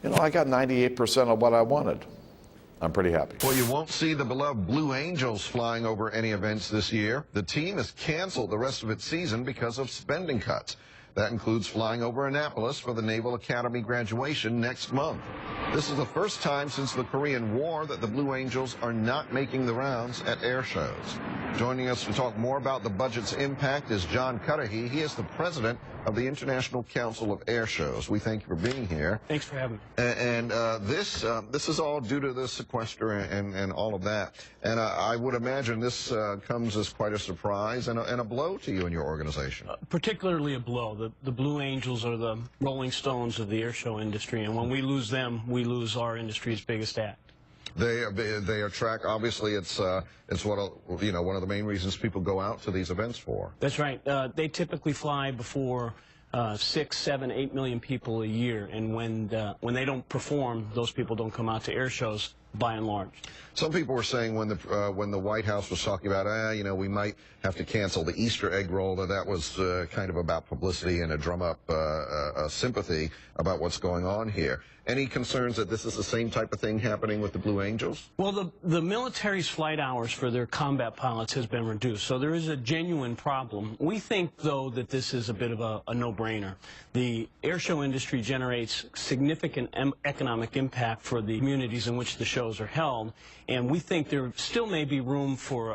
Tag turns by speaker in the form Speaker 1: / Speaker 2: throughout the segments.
Speaker 1: You know, I got 98% of what I wanted. I'm pretty happy.
Speaker 2: Well, you won't see the beloved Blue Angels flying over any events this year. The team has canceled the rest of its season because of spending cuts. That includes flying over Annapolis for the Naval Academy graduation next month. This is the first time since the Korean War that the Blue Angels are not making the rounds at air shows. Joining us to talk more about the budget's impact is John Cudahy. He is the president of the International Council of Air Shows. We thank you for being here.
Speaker 3: Thanks for having me.
Speaker 2: And this is all due to the sequester and all of that. And I would imagine this comes as quite a surprise and a blow to you and your organization.
Speaker 3: Particularly a blow. The Blue Angels are the Rolling Stones of the air show industry, and when we lose them, we lose our industry's biggest act.
Speaker 2: They attract. Obviously, it's one of the main reasons people go out to these events for.
Speaker 3: That's right. They typically fly before 6, 7, 8 million people a year, and when they don't perform, those people don't come out to air shows by and large.
Speaker 2: Some people were saying when the White House was talking about, we might have to cancel the Easter egg roll, that was kind of about publicity and a drum up sympathy about what's going on here. Any concerns that this is the same type of thing happening with the Blue Angels?
Speaker 3: Well, the military's flight hours for their combat pilots has been reduced, so there is a genuine problem. We think, though, that this is a bit of a no-brainer. The air show industry generates significant economic impact for the communities in which the shows are held, and we think there still may be room for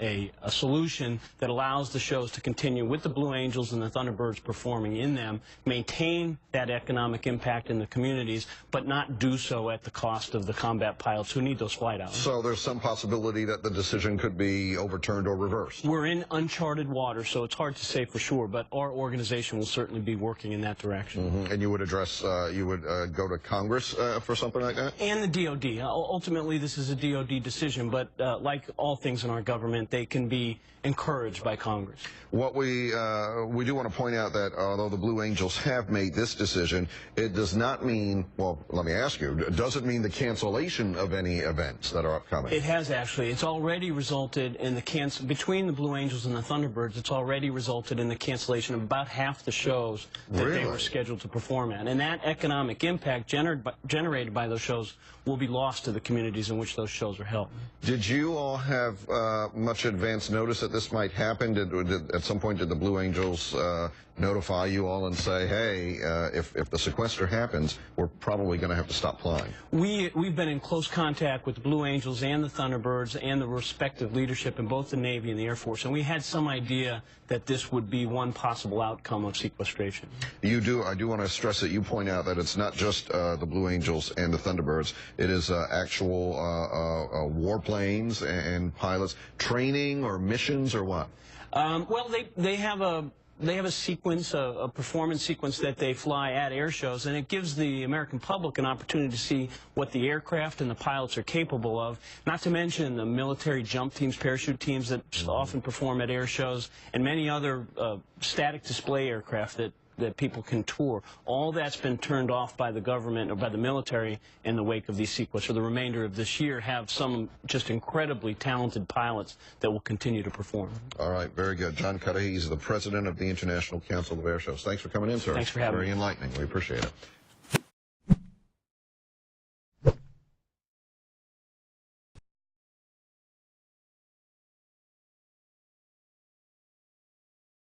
Speaker 3: a solution that allows the shows to continue with the Blue Angels and the Thunderbirds performing in them, maintain that economic impact in the communities, but not do so at the cost of the combat pilots who need those flight hours.
Speaker 2: So there's some possibility that the decision could be overturned or reversed.
Speaker 3: We're in uncharted water, so it's hard to say for sure, but our organization will certainly be working in that direction.
Speaker 2: Mm-hmm. And you would address, go to Congress for something like that?
Speaker 3: And the DOD. Ultimately, this is a DOD decision, but like all things in our government, they can be encouraged by Congress.
Speaker 2: What we do want to point out that although the Blue Angels have made this decision, it does not mean, well, let me ask you, does it mean the cancellation of any events that are upcoming?
Speaker 3: It has actually. It's already resulted in the between the Blue Angels and the Thunderbirds, it's already resulted in the cancellation of about half the shows that they were scheduled to perform at. And that economic impact generated by those shows will be lost to the communities in which those shows are held.
Speaker 2: Did you all have much advance notice that this might happen? At some point, did the Blue Angels notify you all and say, hey, if the sequester happens, we're probably going to have to stop flying?
Speaker 3: We've been in close contact with the Blue Angels and the Thunderbirds and the respective leadership in both the Navy and the Air Force, and we had some idea that this would be one possible outcome of sequestration.
Speaker 2: I do want to stress that you point out that it's not just the Blue Angels and the Thunderbirds. It is actual warplanes and pilots. Training or missions or what?
Speaker 3: Well, they have a sequence, a performance sequence that they fly at air shows, and it gives the American public an opportunity to see what the aircraft and the pilots are capable of, not to mention the military jump teams, parachute teams that often perform at air shows, and many other static display aircraft that people can tour. All that's been turned off by the government or by the military in the wake of these sequests. For the remainder of this year, have some just incredibly talented pilots that will continue to perform.
Speaker 2: All right, very good. John Cudahy is the president of the International Council of Air Shows. Thanks for coming in, sir.
Speaker 3: Thanks for having me.
Speaker 2: Very enlightening. We appreciate it.